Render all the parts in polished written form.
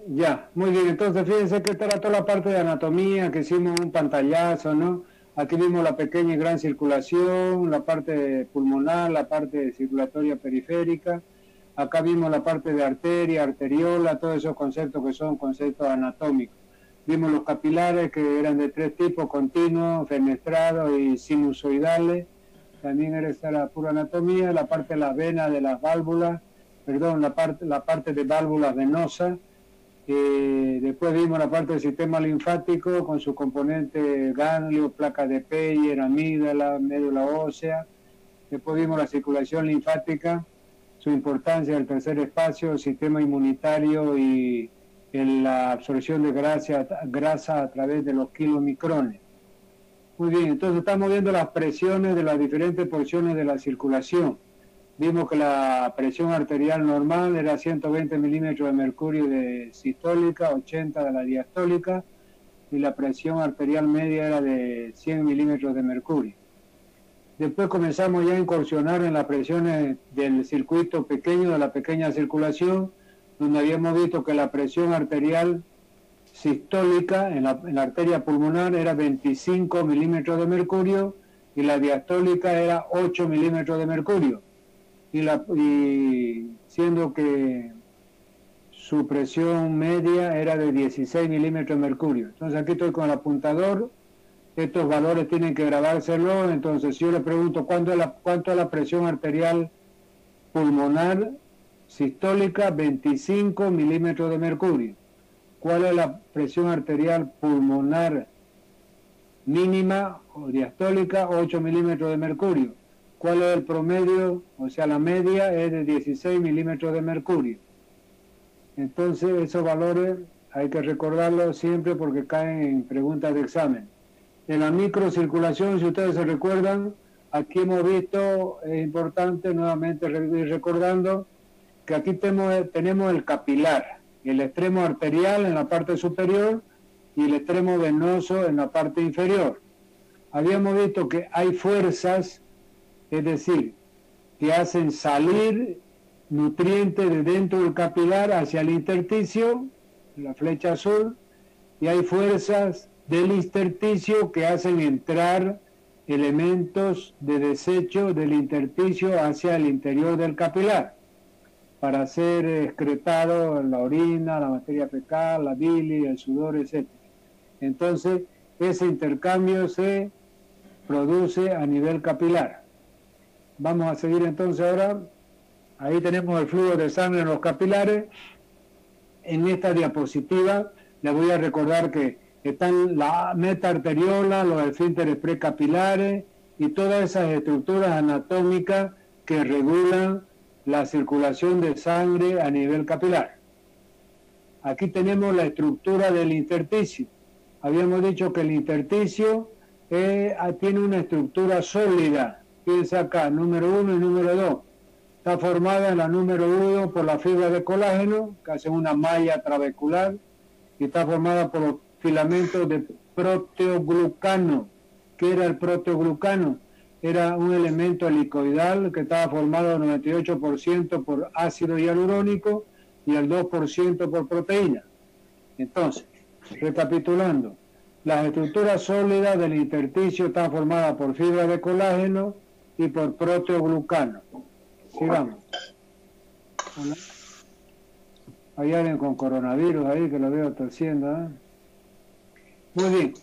Ya, muy bien. Entonces, fíjense que esta era toda la parte de anatomía, que hicimos un pantallazo, ¿no? Aquí vimos la pequeña y gran circulación, la parte pulmonar, la parte circulatoria periférica. Acá vimos la parte de arteria, arteriola, todos esos conceptos que son conceptos anatómicos. Vimos los capilares que eran de tres tipos, continuos, fenestrados y sinusoidales. También era esa la pura anatomía, la parte de las venas, de las válvulas, perdón, la parte de válvulas venosas. Después vimos la parte del sistema linfático con su componente ganglio, placa de Peyer, amígdala, médula ósea. Después vimos la circulación linfática, su importancia en el tercer espacio, el sistema inmunitario y en la absorción de grasa a través de los kilomicrones. Muy bien, entonces estamos viendo las presiones de las diferentes porciones de la circulación. Vimos que la presión arterial normal era 120 milímetros de mercurio de sistólica, 80 de la diastólica, y la presión arterial media era de 100 milímetros de mercurio. Después comenzamos ya a incursionar en las presiones del circuito pequeño, de la pequeña circulación, donde habíamos visto que la presión arterial sistólica en la arteria pulmonar era 25 milímetros de mercurio y la diastólica era 8 milímetros de mercurio. Y siendo que su presión media era de 16 milímetros de mercurio. Entonces aquí estoy con el apuntador, estos valores tienen que grabárselo, entonces si yo le pregunto cuánto es la presión arterial pulmonar sistólica, 25 milímetros de mercurio. ¿Cuál es la presión arterial pulmonar mínima o diastólica? 8 milímetros de mercurio. ¿Cuál es el promedio? O sea, la media es de 16 milímetros de mercurio. Entonces, esos valores hay que recordarlos siempre porque caen en preguntas de examen. En la microcirculación, si ustedes se recuerdan, aquí hemos visto, es importante nuevamente ir recordando, que aquí tenemos el capilar, el extremo arterial en la parte superior y el extremo venoso en la parte inferior. Habíamos visto que hay fuerzas, es decir, que hacen salir nutrientes de dentro del capilar hacia el intersticio, la flecha azul, y hay fuerzas del intersticio que hacen entrar elementos de desecho del intersticio hacia el interior del capilar para ser excretado en la orina, la materia fecal, la bilis, el sudor, etc. Entonces, ese intercambio se produce a nivel capilar. Vamos a seguir entonces ahora. Ahí tenemos el flujo de sangre en los capilares. En esta diapositiva les voy a recordar que están la metaarteriola, los esfínteres precapilares y todas esas estructuras anatómicas que regulan la circulación de sangre a nivel capilar. Aquí tenemos la estructura del intersticio. Habíamos dicho que el intersticio tiene una estructura sólida. Fíjense acá, número 1 y número 2. Está formada en la número 1 por la fibra de colágeno, que hace una malla trabecular, y está formada por los filamentos de proteoglucano. ¿Qué era el proteoglucano? Era un elemento helicoidal que estaba formado al 98% por ácido hialurónico y el 2% por proteína. Entonces, recapitulando, las estructuras sólidas del intersticio están formadas por fibra de colágeno y por proteoglucano. Sigamos. Hola. Hay alguien con coronavirus ahí que lo veo tosiendo, ¿eh? Muy bien.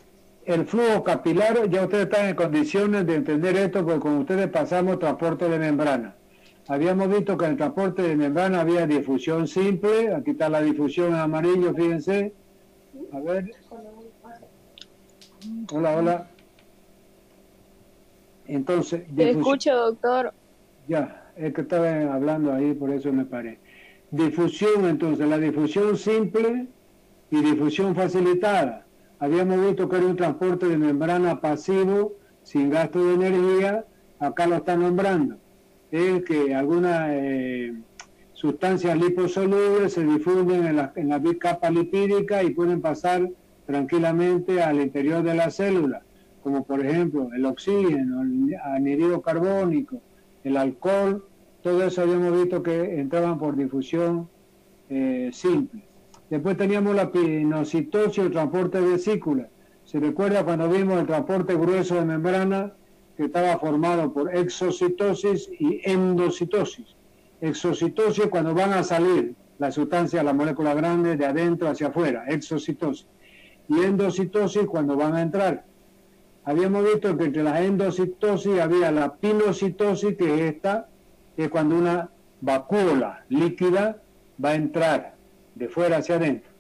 El flujo capilar, ya ustedes están en condiciones de entender esto porque con ustedes pasamos transporte de membrana. Habíamos visto que en el transporte de membrana había difusión simple. Aquí está la difusión en amarillo, fíjense. A ver. Hola, hola. Entonces, te escucho, doctor. Ya, es que estaba hablando ahí, por eso me paré. Difusión, entonces, la difusión simple y difusión facilitada. Habíamos visto que era un transporte de membrana pasivo, sin gasto de energía. Acá lo está nombrando. Es que algunas sustancias liposolubles se difunden en la capa lipídica y pueden pasar tranquilamente al interior de la célula, como por ejemplo el oxígeno, el anhídrido carbónico, el alcohol. Todo eso habíamos visto que entraban por difusión simple. Después teníamos la pinocitosis, el transporte de vesícula. ¿Se recuerda cuando vimos el transporte grueso de membrana que estaba formado por exocitosis y endocitosis? Exocitosis cuando van a salir la sustancia, la molécula grande de adentro hacia afuera, exocitosis. Y endocitosis cuando van a entrar. Habíamos visto que entre las endocitosis había la pinocitosis, que es esta, que es cuando una vacúola líquida va a entrar de fuera hacia adentro,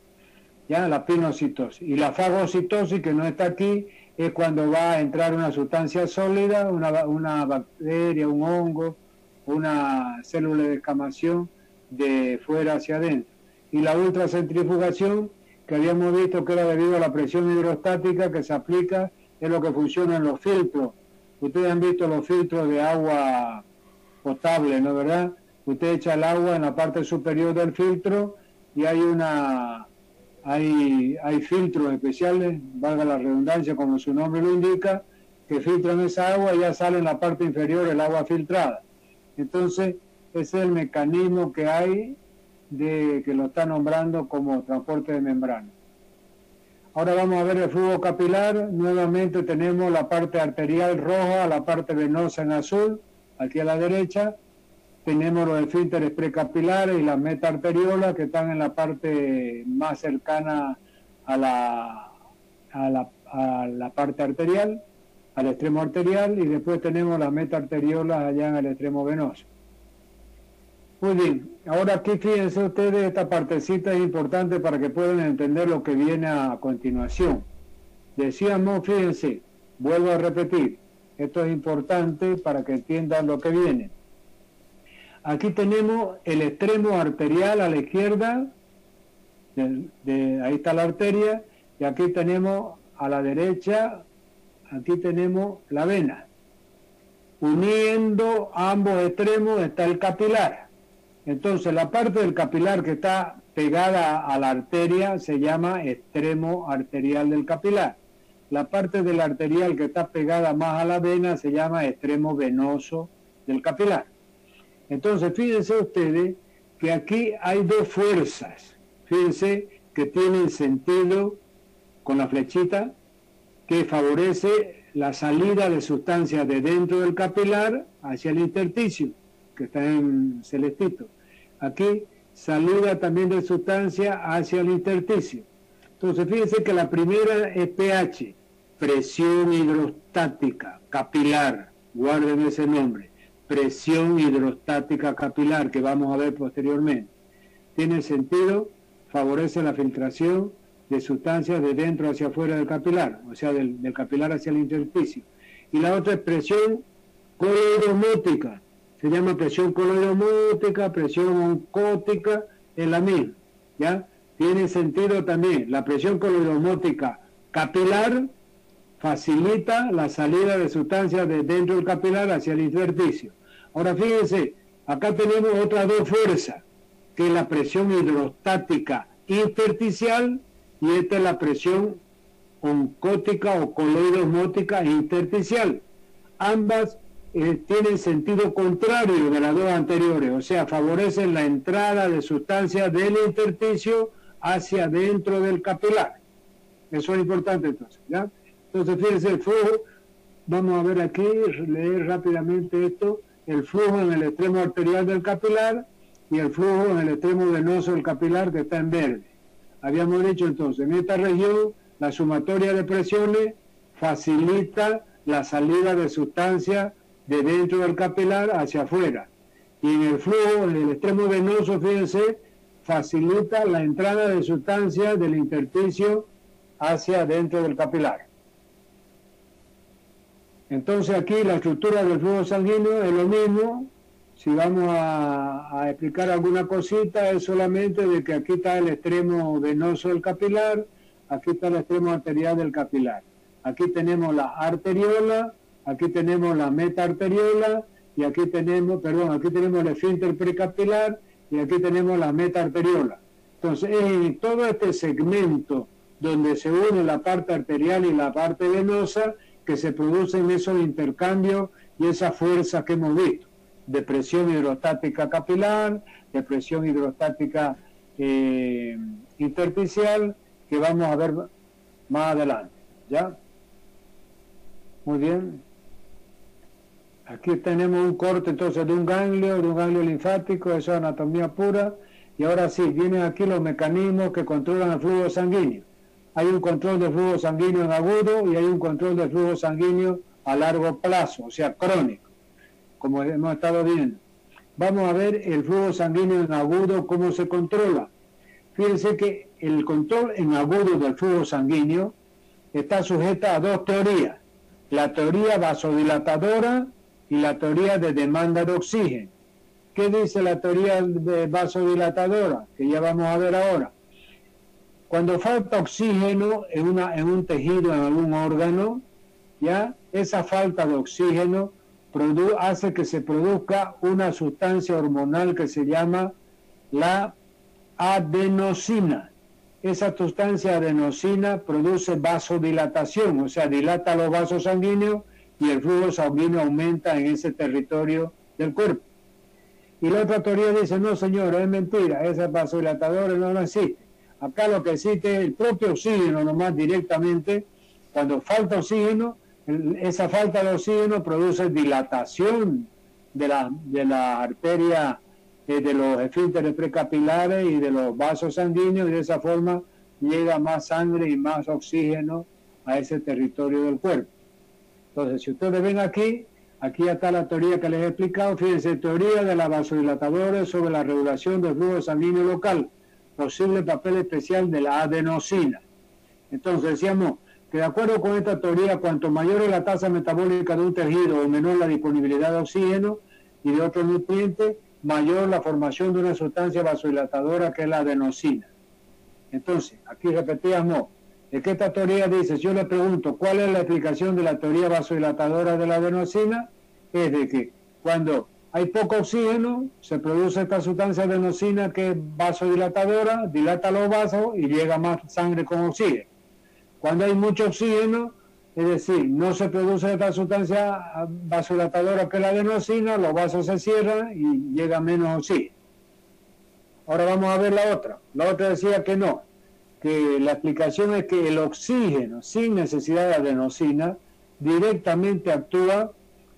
ya la pinocitosis. Y la fagocitosis, que no está aquí, es cuando va a entrar una sustancia sólida, una bacteria, un hongo, una célula de descamación de fuera hacia adentro. Y la ultracentrifugación, que habíamos visto que era debido a la presión hidrostática que se aplica, es lo que funciona en los filtros. Ustedes han visto los filtros de agua potable, ¿no, verdad? Usted echa el agua en la parte superior del filtro y hay filtros especiales, valga la redundancia, como su nombre lo indica, que filtran esa agua y ya sale en la parte inferior el agua filtrada. Entonces, ese es el mecanismo que hay que lo está nombrando como transporte de membrana. Ahora vamos a ver el flujo capilar. Nuevamente tenemos la parte arterial roja, la parte venosa en azul, aquí a la derecha. Tenemos los esfínteres precapilares y las metaarteriolas, que están en la parte más cercana a la parte arterial, al extremo arterial, y después tenemos las metaarteriolas allá en el extremo venoso. Muy bien, ahora aquí fíjense ustedes, esta partecita es importante para que puedan entender lo que viene a continuación. Decíamos, fíjense, vuelvo a repetir, esto es importante para que entiendan lo que viene. Aquí tenemos el extremo arterial a la izquierda, ahí está la arteria, y aquí tenemos a la derecha, aquí tenemos la vena. Uniendo ambos extremos está el capilar. Entonces la parte del capilar que está pegada a la arteria se llama extremo arterial del capilar. La parte del arterial que está pegada más a la vena se llama extremo venoso del capilar. Entonces, fíjense ustedes que aquí hay dos fuerzas. Fíjense que tienen sentido con la flechita, que favorece la salida de sustancias de dentro del capilar hacia el intersticio, que está en celestito. Aquí, salida también de sustancia hacia el intersticio. Entonces, fíjense que la primera es pH, presión hidrostática capilar. Guarden ese nombre. Presión hidrostática capilar, que vamos a ver posteriormente. Tiene sentido, favorece la filtración de sustancias de dentro hacia afuera del capilar, o sea, del capilar hacia el intersticio. Y la otra es presión coloidosmótica, se llama presión coloidosmótica, presión oncótica, es la misma, ¿ya? Tiene sentido también, la presión coloidosmótica capilar facilita la salida de sustancias de dentro del capilar hacia el intersticio. Ahora fíjense, acá tenemos otras dos fuerzas, que es la presión hidrostática intersticial y esta es la presión oncótica o coloidosmótica intersticial. Ambas tienen sentido contrario de las dos anteriores, o sea, favorecen la entrada de sustancias del intersticio hacia dentro del capilar. Eso es importante entonces, ¿ya? Entonces, fíjense, el flujo, vamos a ver aquí, leer rápidamente esto, el flujo en el extremo arterial del capilar y el flujo en el extremo venoso del capilar, que está en verde. Habíamos dicho entonces, en esta región, la sumatoria de presiones facilita la salida de sustancias de dentro del capilar hacia afuera. Y en el flujo, en el extremo venoso, fíjense, facilita la entrada de sustancias del intersticio hacia dentro del capilar. Entonces aquí la estructura del flujo sanguíneo es lo mismo. Si vamos a explicar alguna cosita, es solamente de que aquí está el extremo venoso del capilar, aquí está el extremo arterial del capilar. Aquí tenemos la arteriola, aquí tenemos la metaarteriola, y aquí tenemos, aquí tenemos el esfínter precapilar, y aquí tenemos la metaarteriola. Entonces, en todo este segmento donde se une la parte arterial y la parte venosa, que se producen esos intercambios y esas fuerzas que hemos visto, de presión hidrostática capilar, de presión hidrostática intersticial que vamos a ver más adelante. ¿Ya? Muy bien. Aquí tenemos un corte entonces de un ganglio linfático, eso es anatomía pura. Y ahora sí, vienen aquí los mecanismos que controlan el flujo sanguíneo. Hay un control del flujo sanguíneo en agudo y hay un control del flujo sanguíneo a largo plazo, o sea, crónico, como hemos estado viendo. Vamos a ver el flujo sanguíneo en agudo, cómo se controla. Fíjense que el control en agudo del flujo sanguíneo está sujeta a dos teorías. La teoría vasodilatadora y la teoría de demanda de oxígeno. ¿Qué dice la teoría vasodilatadora? Que ya vamos a ver ahora. Cuando falta oxígeno en un tejido, en algún órgano, ya esa falta de oxígeno hace que se produzca una sustancia hormonal que se llama la adenosina. Esa sustancia adenosina produce vasodilatación, o sea, dilata los vasos sanguíneos y el flujo sanguíneo aumenta en ese territorio del cuerpo. Y la otra teoría dice, no señor, es mentira, esos vasodilatadores no existen. Acá lo que existe es el propio oxígeno nomás directamente. Cuando falta oxígeno, esa falta de oxígeno produce dilatación de la arteria, de los esfínteres precapilares y de los vasos sanguíneos, y de esa forma llega más sangre y más oxígeno a ese territorio del cuerpo. Entonces, si ustedes ven aquí está la teoría que les he explicado. Fíjense, teoría de la vasodilatadora sobre la regulación del flujo sanguíneo local, posible papel especial de la adenosina. Entonces, decíamos que de acuerdo con esta teoría, cuanto mayor es la tasa metabólica de un tejido o menor la disponibilidad de oxígeno y de otros nutrientes, mayor la formación de una sustancia vasodilatadora que es la adenosina. Entonces, aquí repetíamos, es que esta teoría dice, si yo le pregunto cuál es la explicación de la teoría vasodilatadora de la adenosina, es de que cuando hay poco oxígeno, se produce esta sustancia adenosina que es vasodilatadora, dilata los vasos y llega más sangre con oxígeno. Cuando hay mucho oxígeno, es decir, no se produce esta sustancia vasodilatadora que es la adenosina, los vasos se cierran y llega menos oxígeno. Ahora vamos a ver la otra. La otra decía que no, que la explicación es que el oxígeno, sin necesidad de adenosina, directamente actúa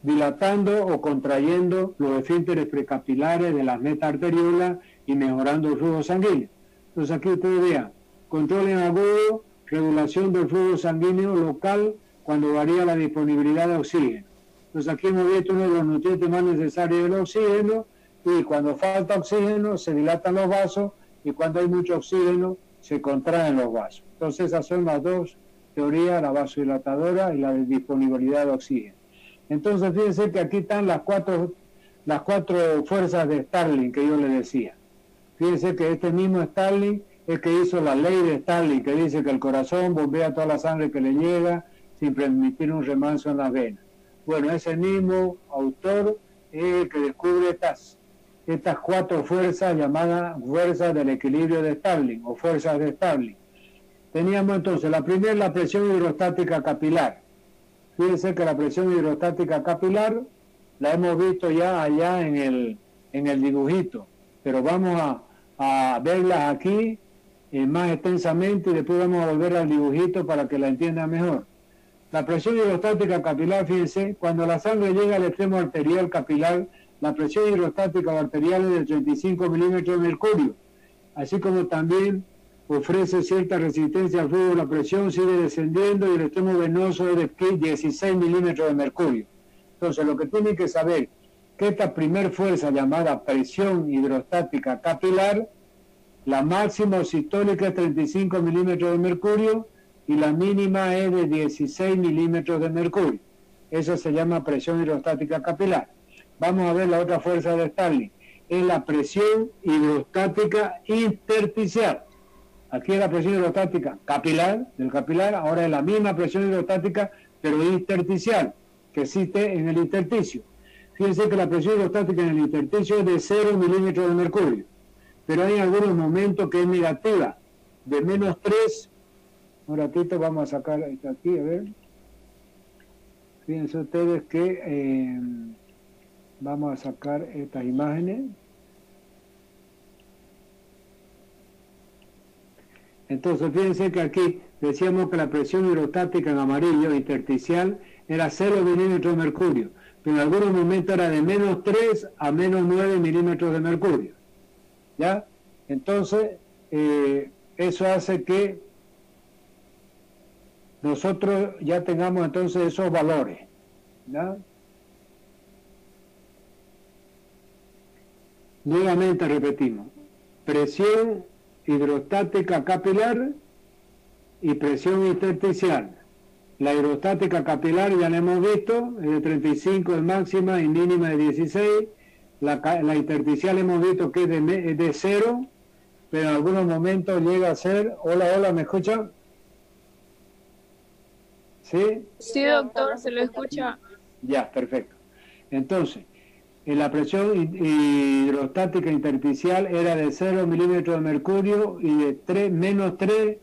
dilatando o contrayendo los esfínteres precapilares de las metaarteriolas y mejorando el flujo sanguíneo. Entonces aquí ustedes vean, control en agudo, regulación del flujo sanguíneo local cuando varía la disponibilidad de oxígeno. Entonces aquí hemos visto uno de los nutrientes más necesarios del oxígeno, y cuando falta oxígeno se dilatan los vasos y cuando hay mucho oxígeno se contraen los vasos. Entonces esas son las dos teorías, la vasodilatadora y la de disponibilidad de oxígeno. Entonces fíjense que aquí están las cuatro fuerzas de Starling que yo les decía. Fíjense que este mismo Starling es que hizo la ley de Starling, que dice que el corazón bombea toda la sangre que le llega sin permitir un remanso en las venas. Bueno, ese mismo autor es el que descubre estas cuatro fuerzas llamadas fuerzas del equilibrio de Starling o fuerzas de Starling. Teníamos entonces la primera, la presión hidrostática capilar. Fíjense que la presión hidrostática capilar la hemos visto ya allá en el dibujito, pero vamos a verlas aquí más extensamente y después vamos a volver al dibujito para que la entiendan mejor. La presión hidrostática capilar, fíjense, cuando la sangre llega al extremo arterial capilar, la presión hidrostática arterial es de 35 milímetros de mercurio, así como también ofrece cierta resistencia al flujo. La presión sigue descendiendo y el extremo venoso es de 16 milímetros de mercurio. Entonces, lo que tienen que saber que esta primer fuerza llamada presión hidrostática capilar, la máxima sistólica es 35 milímetros de mercurio y la mínima es de 16 milímetros de mercurio. Eso se llama presión hidrostática capilar. Vamos a ver la otra fuerza de Starling, es la presión hidrostática intersticial. Aquí es la presión hidrostática capilar, del capilar, ahora es la misma presión hidrostática, pero intersticial, que existe en el intersticio. Fíjense que la presión hidrostática en el intersticio es de 0 milímetros de mercurio, pero hay algunos momentos que es negativa, de menos 3. Un ratito vamos a sacar esto aquí, a ver. Fíjense ustedes que vamos a sacar estas imágenes. Entonces, fíjense que aquí decíamos que la presión hidrostática en amarillo intersticial era 0 milímetros de mercurio, pero en algunos momentos era de menos 3 a menos 9 milímetros de mercurio. ¿Ya? Entonces, eso hace que nosotros ya tengamos entonces esos valores. ¿Ya? Nuevamente repetimos, presión hidrostática capilar y presión intersticial. La hidrostática capilar ya la hemos visto, es de 35 de máxima y mínima de 16. La intersticial hemos visto que es de 0, pero en algunos momentos llega a ser... Hola, ¿me escuchan? ¿Sí? Sí, doctor, se lo escucha. Ya, perfecto. Entonces, la presión hidrostática intersticial era de 0 milímetros de mercurio y de menos 3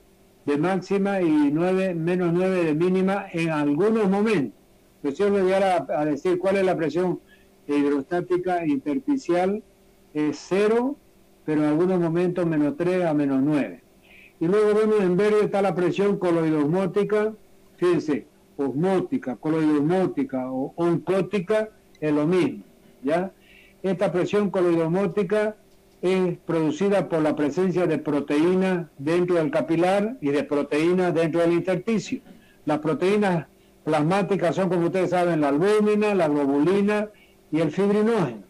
de máxima y menos 9 de mínima en algunos momentos. Pues yo voy a llegar a decir cuál es la presión hidrostática intersticial. Es 0, pero en algunos momentos menos 3 a menos 9. Y luego vemos en verde está la presión coloidosmótica. Fíjense, osmótica, coloidosmótica o oncótica es lo mismo. ¿Ya? Esta presión coloidosmótica es producida por la presencia de proteínas dentro del capilar y de proteínas dentro del intersticio. Las proteínas plasmáticas son, como ustedes saben, la albúmina, la globulina y el fibrinógeno,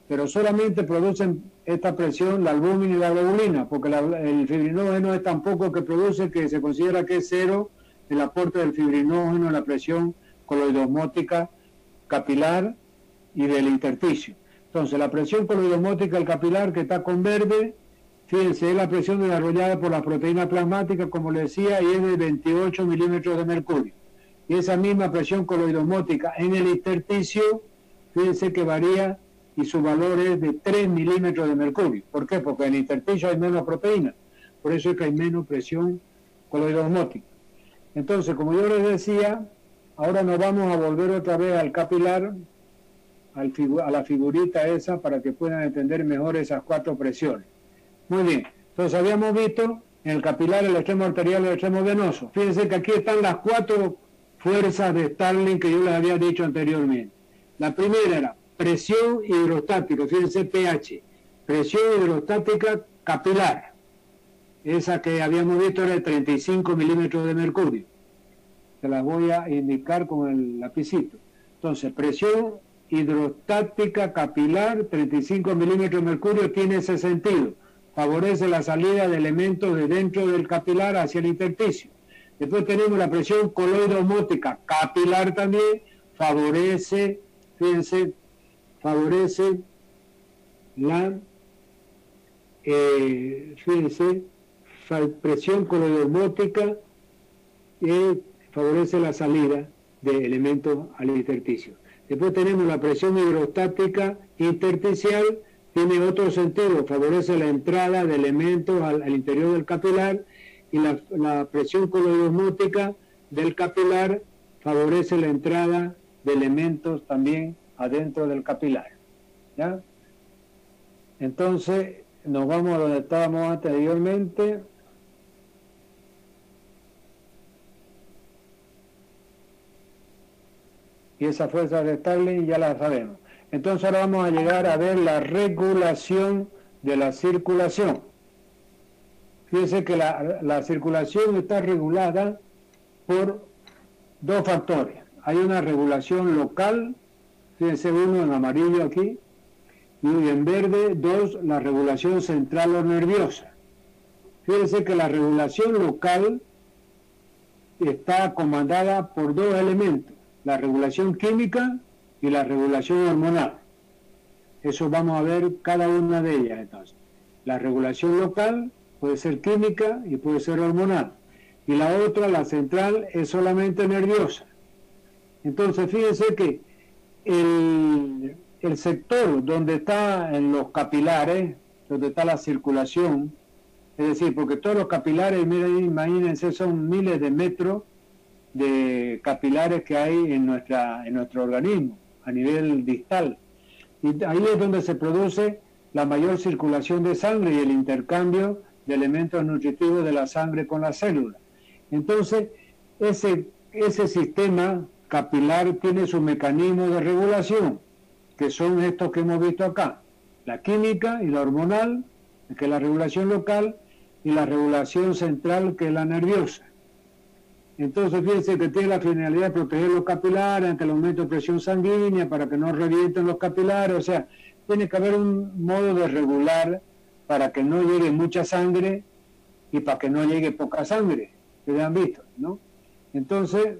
pero solamente producen esta presión la albúmina y la globulina, porque el fibrinógeno es tan poco que produce que se considera que es 0 el aporte del fibrinógeno en la presión coloidosmótica capilar y del intersticio. Entonces, la presión coloidosmótica del capilar, que está con verde, fíjense, es la presión desarrollada por las proteínas plasmáticas, como les decía, y es de 28 milímetros de mercurio. Y esa misma presión coloidosmótica en el intersticio, fíjense que varía y su valor es de 3 milímetros de mercurio. ¿Por qué? Porque en el intersticio hay menos proteínas. Por eso es que hay menos presión coloidosmótica. Entonces, como yo les decía, ahora nos vamos a volver otra vez al capilar, a la figurita esa, para que puedan entender mejor esas 4 presiones. Muy bien, entonces habíamos visto en el capilar el extremo arterial y el extremo venoso. Fíjense que aquí están las 4 fuerzas de Starling que yo les había dicho anteriormente. La primera era presión hidrostática, fíjense pH, presión hidrostática capilar. Esa que habíamos visto era de 35 milímetros de mercurio. Se las voy a indicar con el lapicito. Entonces, presión hidrostática capilar, 35 milímetros de mercurio, tiene ese sentido. Favorece la salida de elementos de dentro del capilar hacia el intersticio. Después tenemos la presión coloidosmótica capilar también, favorece, fíjense, favorece la, fíjense, presión coloidosmótica favorece la salida de elementos al intersticio. Después tenemos la presión hidrostática intersticial, tiene otro sentido, favorece la entrada de elementos al interior del capilar, y la presión coloidosmótica del capilar favorece la entrada de elementos también adentro del capilar. ¿Ya? Entonces, nos vamos a donde estábamos anteriormente. Y esa fuerza de Starling ya la sabemos. Entonces ahora vamos a llegar a ver la regulación de la circulación. Fíjense que la circulación está regulada por 2 factores. Hay una regulación local, fíjense uno en amarillo aquí, y en verde 2, la regulación central o nerviosa. Fíjense que la regulación local está comandada por 2 elementos, la regulación química y la regulación hormonal. Eso vamos a ver cada una de ellas entonces. La regulación local puede ser química y puede ser hormonal. Y la otra, la central, es solamente nerviosa. Entonces fíjense que el sector donde está en los capilares, donde está la circulación, es decir, porque todos los capilares, miren, imagínense, son miles de metros de capilares que hay en nuestro organismo, a nivel distal. Y ahí es donde se produce la mayor circulación de sangre y el intercambio de elementos nutritivos de la sangre con la célula. Entonces, ese sistema capilar tiene su mecanismo de regulación, que son estos que hemos visto acá, la química y la hormonal, que es la regulación local, y la regulación central, que es la nerviosa. Entonces, fíjense que tiene la finalidad de proteger los capilares ante el aumento de presión sanguínea para que no revienten los capilares. O sea, tiene que haber un modo de regular para que no llegue mucha sangre y para que no llegue poca sangre, que ya han visto, ¿no? Entonces,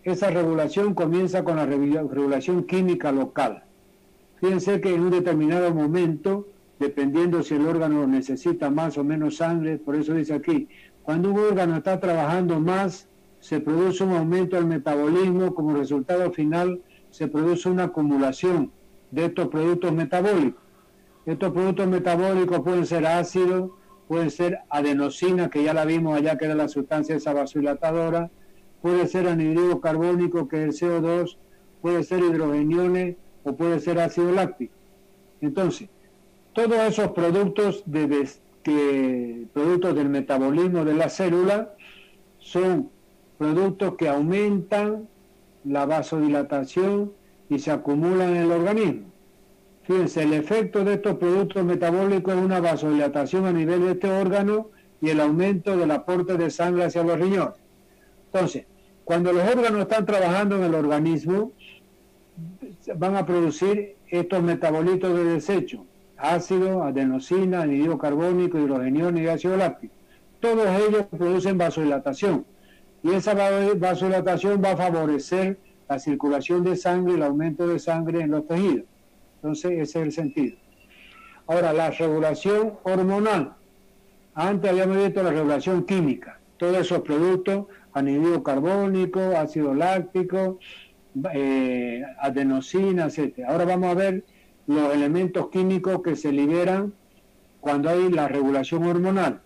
esa regulación comienza con la regulación química local. Fíjense que en un determinado momento, dependiendo si el órgano necesita más o menos sangre, por eso dice aquí, cuando un órgano está trabajando más, se produce un aumento del metabolismo, como resultado final se produce una acumulación de estos productos metabólicos. Estos productos metabólicos pueden ser ácidos, pueden ser adenosina, que ya la vimos allá, que era la sustancia esa vasodilatadora, puede ser anhídrido carbónico, que es el CO2, puede ser hidrogeniones o puede ser ácido láctico. Entonces, todos esos productos productos del metabolismo de la célula son productos que aumentan la vasodilatación y se acumulan en el organismo. Fíjense, el efecto de estos productos metabólicos es una vasodilatación a nivel de este órgano y el aumento del aporte de sangre hacia los riñones. Entonces, cuando los órganos están trabajando en el organismo, van a producir estos metabolitos de desecho, ácido, adenosina, anhídrido carbónico, hidrogeniones y ácido láctico. Todos ellos producen vasodilatación. Y esa vasodilatación va a favorecer la circulación de sangre y el aumento de sangre en los tejidos. Entonces, ese es el sentido. Ahora, la regulación hormonal. Antes habíamos visto la regulación química. Todos esos productos, anhídrido carbónico, ácido láctico, adenosina, etc. Ahora vamos a ver los elementos químicos que se liberan cuando hay la regulación hormonal.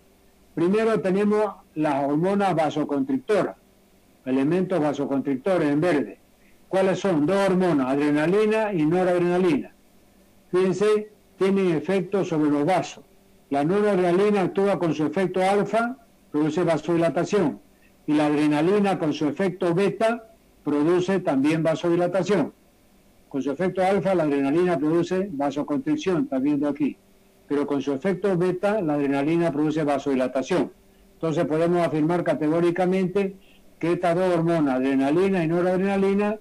Primero tenemos las hormonas vasoconstrictoras, elementos vasoconstrictores en verde. ¿Cuáles son? Dos hormonas, adrenalina y noradrenalina. Fíjense, tienen efecto sobre los vasos. La noradrenalina actúa con su efecto alfa, produce vasodilatación, y la adrenalina con su efecto beta produce también vasodilatación. Con su efecto alfa, la adrenalina produce vasoconstricción, está viendo aquí. Pero con su efecto beta, la adrenalina produce vasodilatación. Entonces podemos afirmar categóricamente que estas dos hormonas, adrenalina y noradrenalina,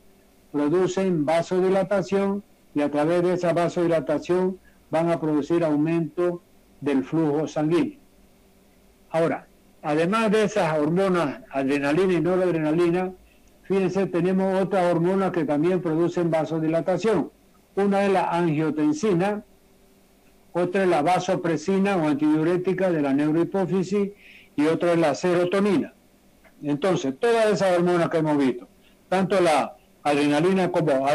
producen vasodilatación y a través de esa vasodilatación van a producir aumento del flujo sanguíneo. Ahora, además de esas hormonas, adrenalina y noradrenalina, fíjense, tenemos otras hormonas que también producen vasodilatación. Una es la angiotensina, otra es la vasopresina o antidiurética de la neurohipófisis y otra es la serotonina. Entonces, todas esas hormonas que hemos visto, tanto la adrenalina como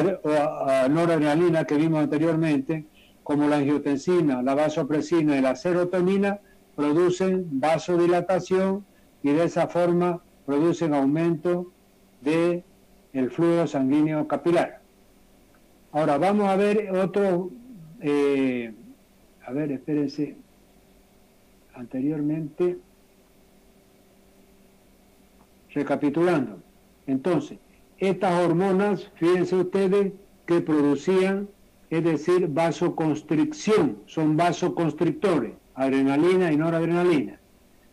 noradrenalina que vimos anteriormente, como la angiotensina, la vasopresina y la serotonina, producen vasodilatación y de esa forma producen aumento del flujo sanguíneo capilar. Ahora vamos a ver otro, espérense, anteriormente, recapitulando. Entonces, estas hormonas, fíjense ustedes, que producían, es decir, vasoconstricción, son vasoconstrictores, adrenalina y noradrenalina.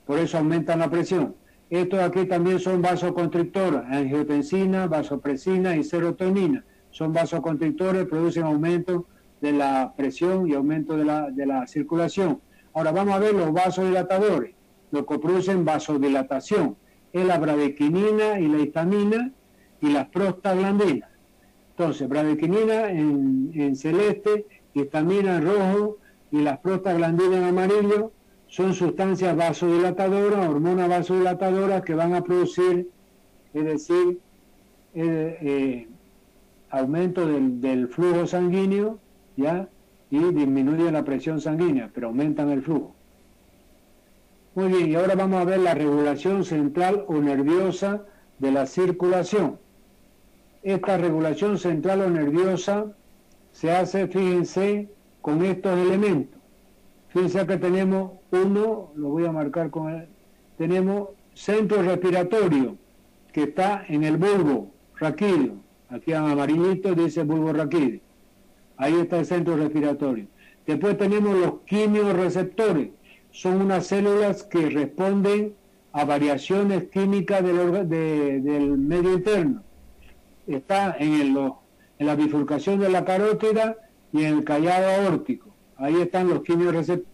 Por eso aumentan la presión. Estos aquí también son vasoconstrictores, angiotensina, vasopresina y serotonina. Son vasoconstrictores, producen aumento de la presión y aumento de la circulación. Ahora vamos a ver los vasodilatadores, los que producen vasodilatación. Es la bradequinina y la histamina y las prostaglandinas. Entonces, bradequinina en celeste, histamina en rojo y las prostaglandinas en amarillo son sustancias vasodilatadoras, hormonas vasodilatadoras que van a producir, es decir, aumento del flujo sanguíneo, ¿ya? Y disminuyen la presión sanguínea, pero aumentan el flujo. Muy bien, y ahora vamos a ver la regulación central o nerviosa de la circulación. Esta regulación central o nerviosa se hace, fíjense, con estos elementos. Fíjense que tenemos uno, lo voy a marcar con él, tenemos centro respiratorio, que está en el bulbo raquídeo. Aquí en amarillito dice bulbo raquídeo. Ahí está el centro respiratorio. Después tenemos los quimiorreceptores. Son unas células que responden a variaciones químicas del medio interno. Está en la bifurcación de la carótida y en el callado aórtico. Ahí están los quimiorreceptores.